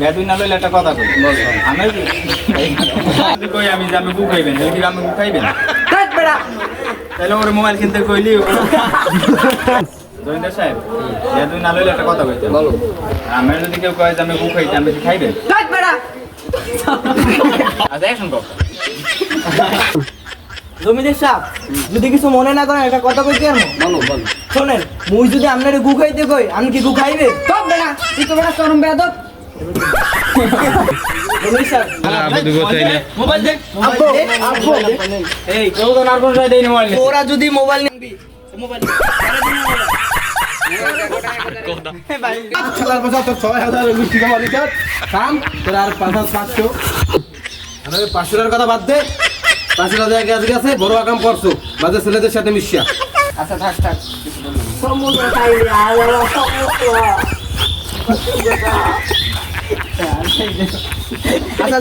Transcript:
বেদুই না লইলে একটা কথা কই আমি কই আমি যে আমি গু খাইবেন যদি আমি গু খাইবেন কাট বেড়া তাহলে ওর মোবাইল কিনতে কইলি জয়িন্দর সাহেব বেদুই না লইলে একটা কথা কইতে বলো আমি যদি কেউ কয় যে আমি গু খাইতে আমি কি খাইবেন কাট বেড়া আচ্ছা এখন কও জমিদার সাহেব যদি কিছু মনে না করেন একটা কথা কইতে পারবো বলো বলো শোনেন মুই যদি আপনারে গু খাইতে কই আমি কি গু খাইবে সব বেড়া তুই তো বেড়া চরম বেয়াদব জমিদার সাহেব মোবাইল দে আব্বু আব্বু এই কেউ তো নারকোল সাহেব দেই মোবাইল ওরা যদি মোবাইল নিবি মোবাইল ভাই খেলার পয়সা তোর 6000 গুষ্টি কামালি কাট কাম তোর আর 5500 আরে 500 এর কথা বাদ দে 500 টাকা আজকে আছে বড় কাম করছো বাজার ছেলেদের সাথে মিশিয়া আচ্ছা থাক থাক সমুদ্র খাইলে আলো সমুদ্র আচ্ছা